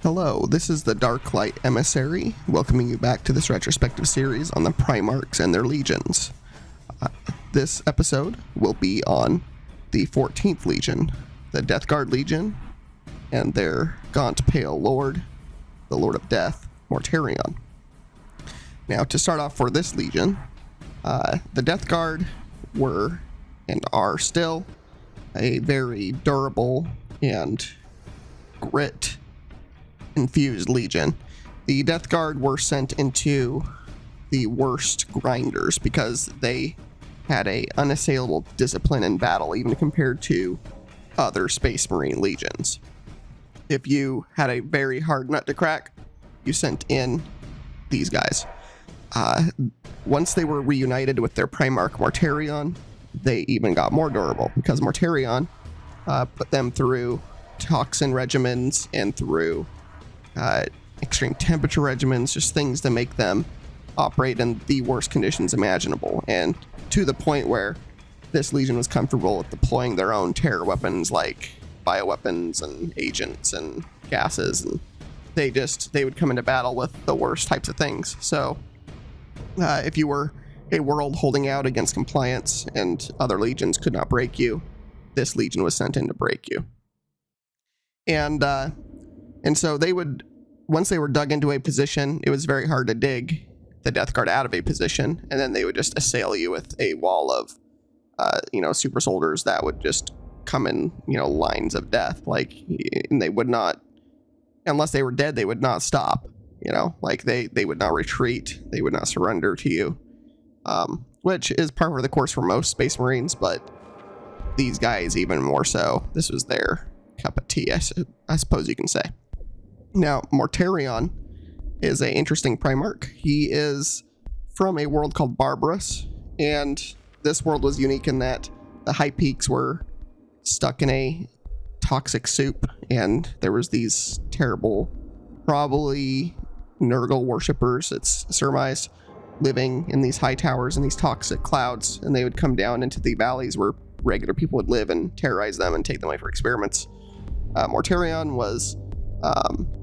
Hello, this is the Darklight Emissary, welcoming you back to this retrospective series on the Primarchs and their legions. This episode will be on the 14th Legion, the Death Guard Legion, and their gaunt pale lord, the Lord of Death, Mortarion. Now, to start off for this legion, the Death Guard were, and are still, a very durable and grit-infused legion. The Death Guard were sent into the worst grinders because they had a unassailable discipline in battle, even compared to other Space Marine legions. If you had a very hard nut to crack, you sent in these guys. Once they were reunited with their Primarch Mortarion, they even got more durable because Mortarion put them through toxin regimens and through extreme temperature regimens, just things to make them operate in the worst conditions imaginable, and to the point where this legion was comfortable with deploying their own terror weapons like bioweapons and agents and gases, and they would come into battle with the worst types of things. So if you were a world holding out against compliance and other legions could not break you, this legion was sent in to break you. And so they would, once they were dug into a position, it was very hard to dig the Death Guard out of a position, and then they would just assail you with a wall of, super soldiers that would just come in, lines of death. And they would not, unless they were dead, they would not stop. They would not retreat. They would not surrender to you, which is par for the course for most Space Marines, but these guys even more so. This was their cup of tea, I suppose you can say. Now, Mortarion is an interesting Primarch. He is from a world called Barbarous, and this world was unique in that the High Peaks were stuck in a toxic soup, and there was these terrible, probably Nurgle worshippers, it's surmised, living in these high towers and these toxic clouds, and they would come down into the valleys where regular people would live and terrorize them and take them away for experiments. Mortarion was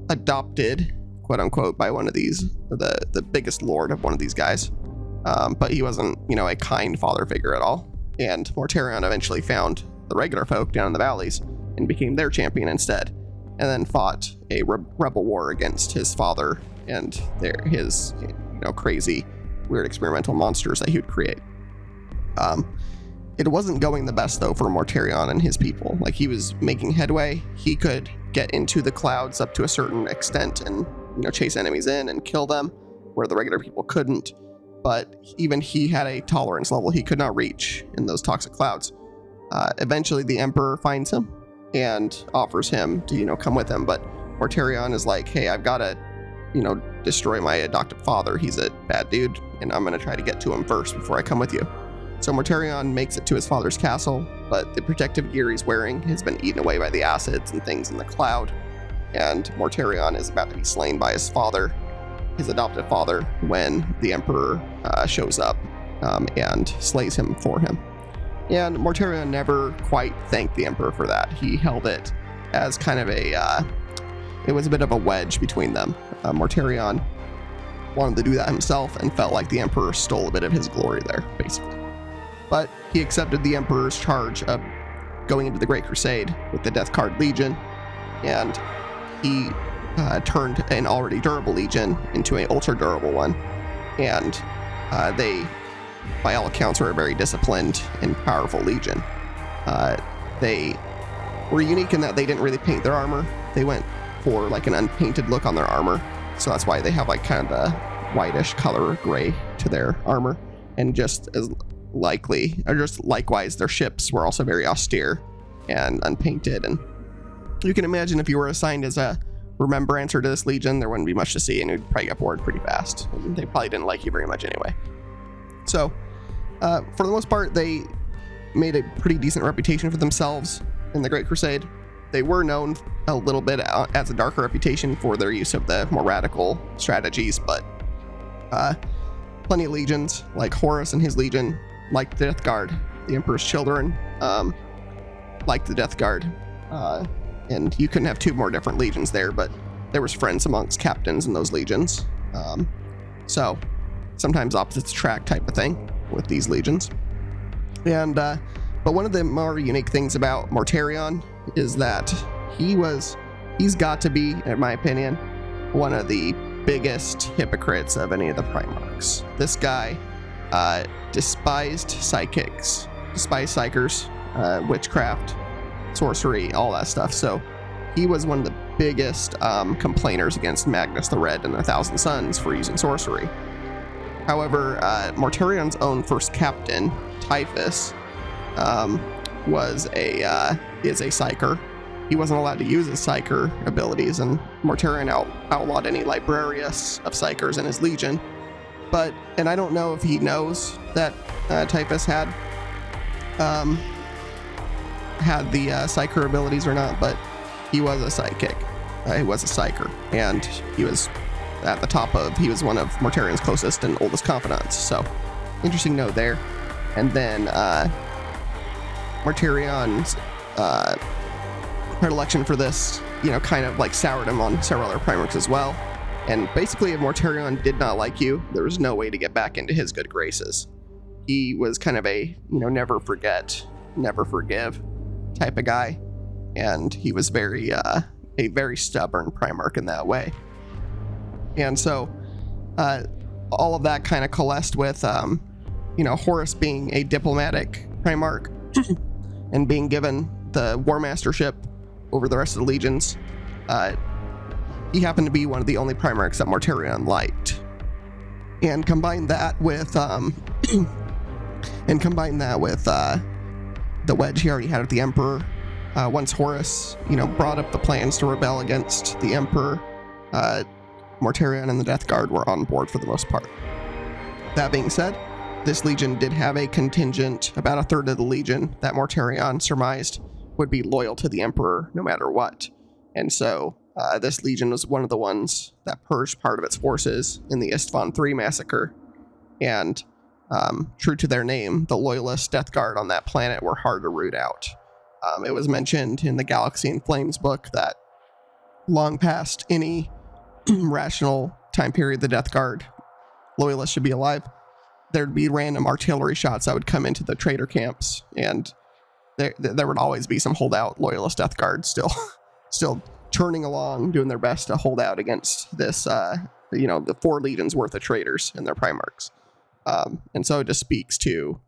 adopted, quote unquote, by one of these, the biggest lord of one of these guys, but he wasn't, a kind father figure at all. And Mortarion eventually found the regular folk down in the valleys and became their champion instead, and then fought a rebel war against his father and his crazy, weird experimental monsters that he would create. It wasn't going the best, though, for Mortarion and his people. He was making headway. He could get into the clouds up to a certain extent and, chase enemies in and kill them, where the regular people couldn't. But even he had a tolerance level he could not reach in those toxic clouds. Eventually, the Emperor finds him and offers him to, come with him. But Mortarion is like, hey, I've got to, destroy my adoptive father. He's a bad dude, and I'm going to try to get to him first before I come with you. So Mortarion makes it to his father's castle, but the protective gear he's wearing has been eaten away by the acids and things in the cloud, and Mortarion is about to be slain by his father, his adoptive father, when the Emperor shows up and slays him for him. And Mortarion never quite thanked the Emperor for that. He held it as kind of it was a bit of a wedge between them. Mortarion wanted to do that himself and felt like the Emperor stole a bit of his glory there, basically. But he accepted the Emperor's charge of going into the Great Crusade with the Death Guard Legion, and he turned an already durable legion into an ultra durable one. And they, by all accounts, were a very disciplined and powerful legion. They were unique in that they didn't really paint their armor. They went for an unpainted look on their armor, so that's why they have kind of a whitish color gray to their armor. And just likewise, their ships were also very austere and unpainted. And you can imagine if you were assigned as a remembrancer to this legion, there wouldn't be much to see, and you'd probably get bored pretty fast. And they probably didn't like you very much anyway. So, for the most part, they made a pretty decent reputation for themselves in the Great Crusade. They were known a little bit as a darker reputation for their use of the more radical strategies, but plenty of legions, like Horus and his legion, liked the Death Guard. The Emperor's children liked the Death Guard. And you couldn't have two more different legions there, but there was friends amongst captains in those legions. So sometimes opposites attract type of thing with these legions. And but one of the more unique things about Mortarion is that he's got to be, in my opinion, one of the biggest hypocrites of any of the Primarchs. This guy despised psychics, despised psychers, witchcraft, sorcery, all that stuff. So he was one of the biggest complainers against Magnus the Red and the Thousand Sons for using sorcery. However, Mortarion's own first captain, Typhus, is a psyker. He wasn't allowed to use his psyker abilities, and Mortarion outlawed any librarius of psykers in his legion. And I don't know if he knows that Typhus had the psyker abilities or not, but he was a psychic. He was a psyker, and he was at the top of, he was one of Mortarion's closest and oldest confidants. So, interesting note there. And then Mortarion's predilection for this, kind of like soured him on several other Primarchs as well. And basically, if Mortarion did not like you, there was no way to get back into his good graces. He was kind of a, never forget, never forgive type of guy. And he was a very stubborn Primarch in that way. And so all of that kind of coalesced with, Horus being a diplomatic Primarch and being given the War Mastership over the rest of the legions. He happened to be one of the only Primarchs that Mortarion liked. And combine that with the wedge he already had with the Emperor. Once Horus, brought up the plans to rebel against the Emperor, Mortarion and the Death Guard were on board for the most part. That being said, this legion did have a contingent, about a third of the legion, that Mortarion surmised would be loyal to the Emperor no matter what. And so this legion was one of the ones that purged part of its forces in the Istvan III massacre. And true to their name, the loyalist Death Guard on that planet were hard to root out. It was mentioned in the Galaxy in Flames book that long past any rational time period the Death Guard loyalists should be alive, there'd be random artillery shots that would come into the traitor camps, and there would always be some holdout loyalist Death Guard still churning along, doing their best to hold out against this, the 4 legions worth of traitors and their Primarchs. And so it just speaks to,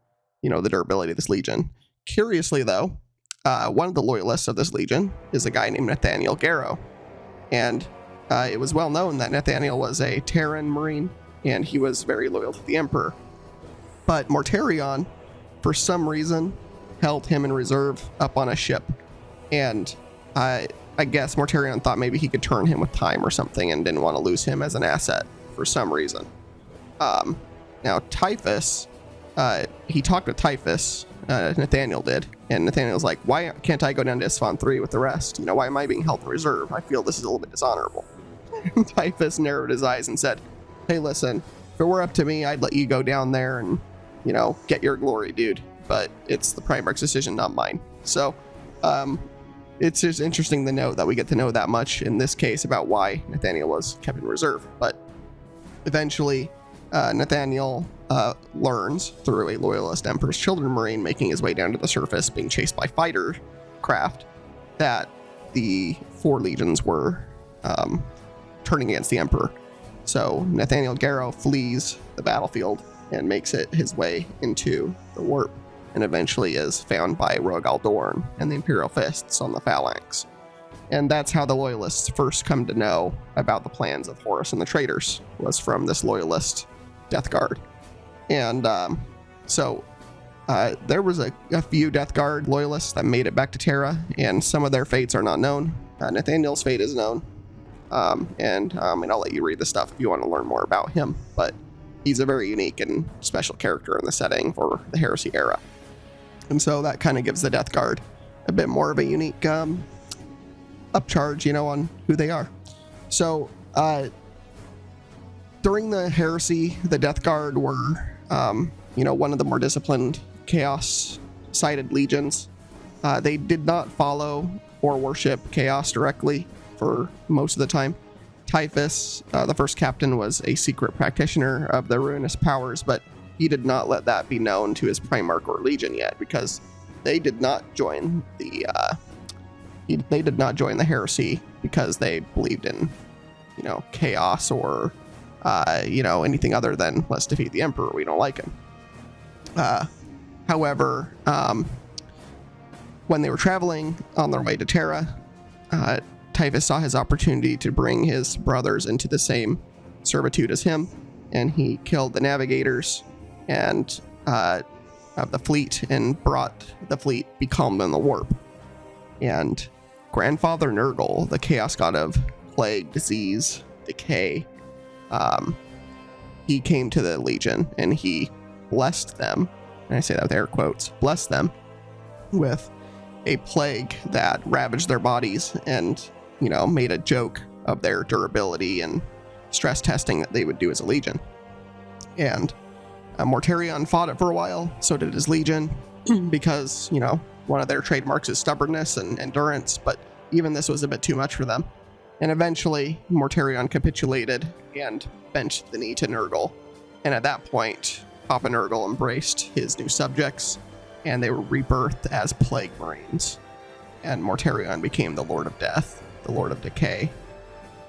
the durability of this legion. Curiously, though, one of the loyalists of this legion is a guy named Nathaniel Garrow. And it was well known that Nathaniel was a Terran Marine, and he was very loyal to the Emperor. But Mortarion, for some reason, held him in reserve up on a ship. And I guess Mortarion thought maybe he could turn him with time or something and didn't want to lose him as an asset for some reason. Now, Typhus, he talked with Typhus, Nathaniel did, and Nathaniel's like, why can't I go down to Istvan III with the rest? Why am I being held in reserve? I feel this is a little bit dishonorable. Typhus narrowed his eyes and said, hey, listen, if it were up to me, I'd let you go down there and, get your glory, dude. But it's the Primarch's decision, not mine. So, it's just interesting to note that we get to know that much in this case about why Nathaniel was kept in reserve. But eventually, Nathaniel learns through a loyalist Emperor's Children Marine making his way down to the surface, being chased by fighter craft, that the 4 legions were turning against the Emperor. So Nathaniel Garrow flees the battlefield and makes it his way into the warp, and eventually is found by Rogal Dorn and the Imperial Fists on the Phalanx. And that's how the Loyalists first come to know about the plans of Horus and the traitors, was from this Loyalist Death Guard. And so there was a few Death Guard Loyalists that made it back to Terra, and some of their fates are not known. Nathaniel's fate is known. And I'll let you read the stuff if you want to learn more about him, but he's a very unique and special character in the setting for the Heresy era. And so that kind of gives the Death Guard a bit more of a unique upcharge, on who they are. So during the Heresy, the Death Guard were, one of the more disciplined Chaos-sided legions. They did not follow or worship Chaos directly for most of the time. Typhus, the first captain, was a secret practitioner of the ruinous powers, but he did not let that be known to his Primarch or Legion yet, because they did not join the heresy because they believed in, chaos or anything other than let's defeat the Emperor. We don't like him. However, when they were traveling on their way to Terra, Typhus saw his opportunity to bring his brothers into the same servitude as him, and he killed the navigators and of the fleet and brought the fleet becalmed in the warp. And Grandfather Nurgle, the chaos god of plague, disease, decay, he came to the Legion and he blessed them, and I say that with air quotes, blessed them with a plague that ravaged their bodies and, made a joke of their durability and stress testing that they would do as a Legion. And Mortarion fought it for a while, so did his Legion, because, one of their trademarks is stubbornness and endurance, but even this was a bit too much for them. And eventually, Mortarion capitulated and bent the knee to Nurgle. And at that point, Papa Nurgle embraced his new subjects, and they were rebirthed as Plague Marines. And Mortarion became the Lord of Death, the Lord of Decay,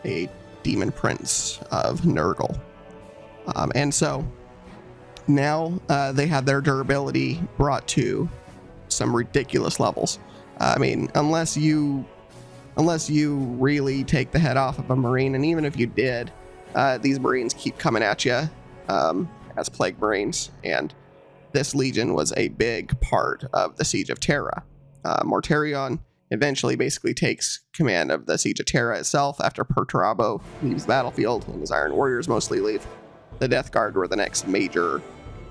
a demon prince of Nurgle. And so now they had their durability brought to some ridiculous levels. Unless you really take the head off of a Marine, and even if you did, these Marines keep coming at you as Plague Marines, and this Legion was a big part of the Siege of Terra. Mortarion eventually basically takes command of the Siege of Terra itself after Perturabo leaves the battlefield and his Iron Warriors mostly leave. The Death Guard were the next major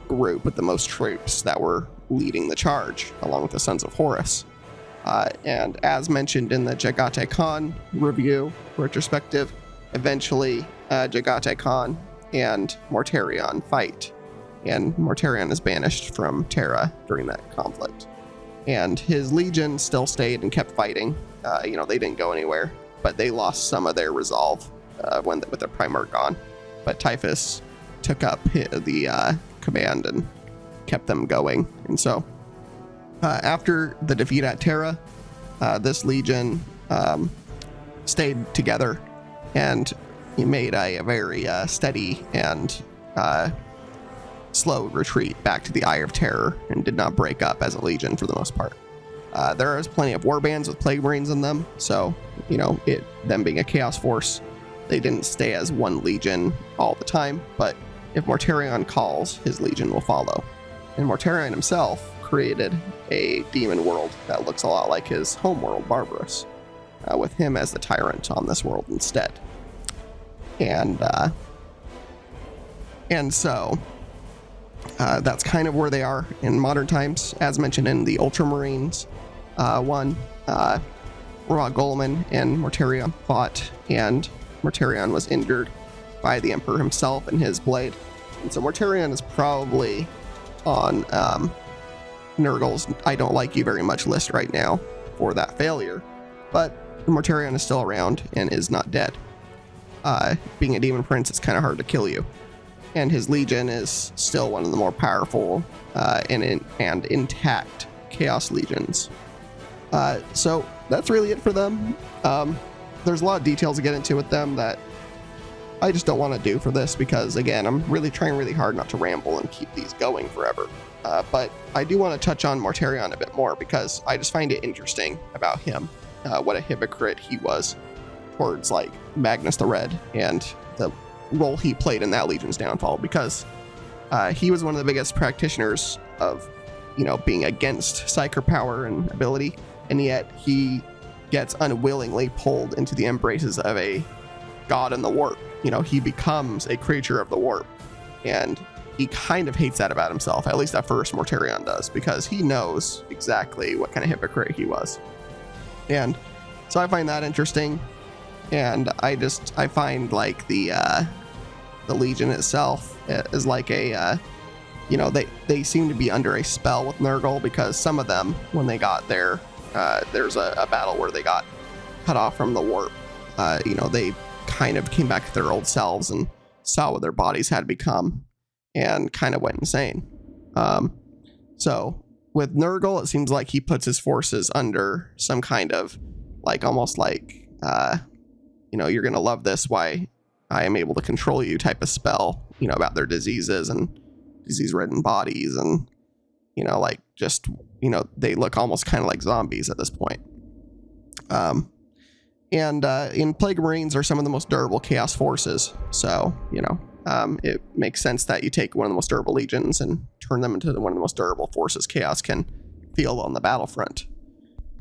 group with the most troops that were leading the charge, along with the Sons of Horus. And as mentioned in the Jagate Khan review, retrospective, eventually Jagate Khan and Mortarion fight, and Mortarion is banished from Terra during that conflict. And his Legion still stayed and kept fighting. They didn't go anywhere, but they lost some of their resolve with their Primarch gone. But Typhus took up the command and kept them going. And so after the defeat at Terra, this Legion stayed together, and he made a very steady and slow retreat back to the Eye of Terror and did not break up as a Legion for the most part. There is plenty of warbands with Plague Marines in them, so, them being a Chaos Force, they didn't stay as one Legion all the time, but if Mortarion calls, his Legion will follow. And Mortarion himself created a demon world that looks a lot like his home world, Barbarous, with him as the tyrant on this world instead. And so that's kind of where they are in modern times. As mentioned in the Ultramarines one, Ra Golman and Mortarion fought, and Mortarion was injured by the Emperor himself and his blade. And so Mortarion is probably on Nurgle's I don't like you very much list right now for that failure, but Mortarion is still around and is not dead. Being a demon prince, it's kind of hard to kill you, and his Legion is still one of the more powerful and intact Chaos Legions. So that's really it for them. There's a lot of details to get into with them that I just don't want to do for this, because again, I'm really trying really hard not to ramble and keep these going forever. But I do want to touch on Mortarion a bit more, because I just find it interesting about him, what a hypocrite he was towards like Magnus the Red and the role he played in that Legion's downfall, because he was one of the biggest practitioners of, being against psyker power and ability, and yet he gets unwillingly pulled into the embraces of a god in the warp. He becomes a creature of the warp, and he kind of hates that about himself. At least at first Mortarion does, because he knows exactly what kind of hypocrite he was. And so I find that interesting, and I find like the Legion itself is like a they seem to be under a spell with Nurgle, because some of them, when they got there, there's a battle where they got cut off from the warp. They kind of came back to their old selves and saw what their bodies had become and kind of went insane. So with Nurgle, it seems like he puts his forces under some kind of like almost like, you're going to love this, why I am able to control you type of spell, about their diseases and disease-ridden bodies. And, they look almost kind of like zombies at this point. In Plague Marines are some of the most durable chaos forces. So, it makes sense that you take one of the most durable legions and turn them into one of the most durable forces chaos can field on the battlefront.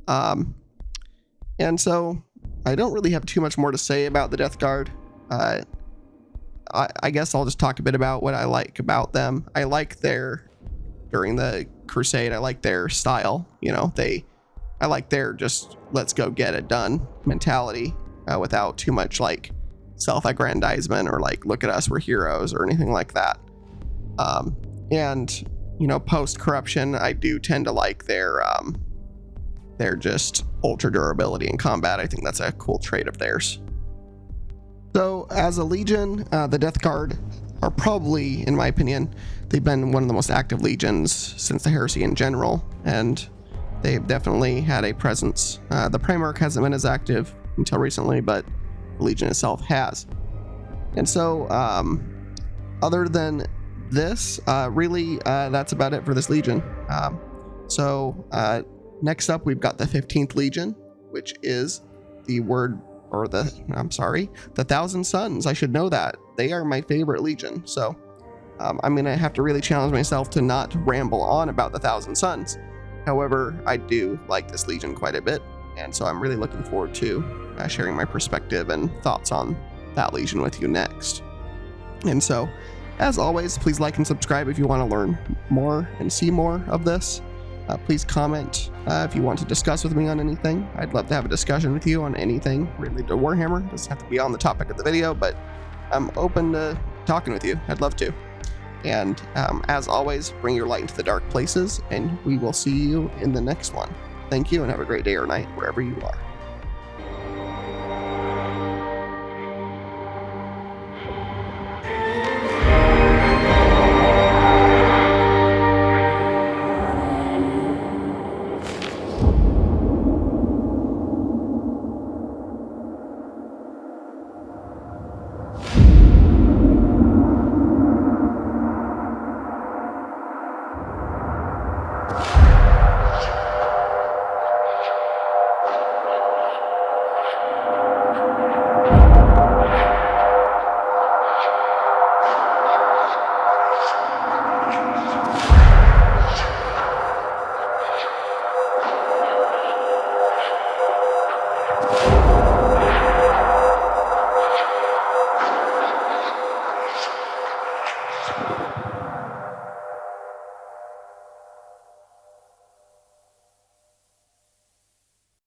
And so I don't really have too much more to say about the Death Guard. I guess I'll just talk a bit about what I like about them. I like during the Crusade, I like their style. I like their just let's go get it done mentality, without too much like self-aggrandizement or like look at us, we're heroes or anything like that. Post-corruption, I do tend to like their just ultra durability in combat. I think that's a cool trait of theirs. So as a legion, the Death Guard are probably, in my opinion, they've been one of the most active legions since the heresy in general, and they've definitely had a presence. The Primarch hasn't been as active until recently, but the Legion itself has. And so, other than this, really, that's about it for this Legion. Next up, we've got the 15th Legion, which is the Thousand Sons. I should know that. They are my favorite Legion. So, I'm going to have to really challenge myself to not ramble on about the Thousand Sons. However, I do like this Legion quite a bit, and so I'm really looking forward to sharing my perspective and thoughts on that Legion with you next. And so, as always, please like and subscribe if you want to learn more and see more of this. Please comment if you want to discuss with me on anything. I'd love to have a discussion with you on anything related to Warhammer. It doesn't have to be on the topic of the video, but I'm open to talking with you. I'd love to. And as always, bring your light into the dark places, and we will see you in the next one. Thank you, and have a great day or night wherever you are.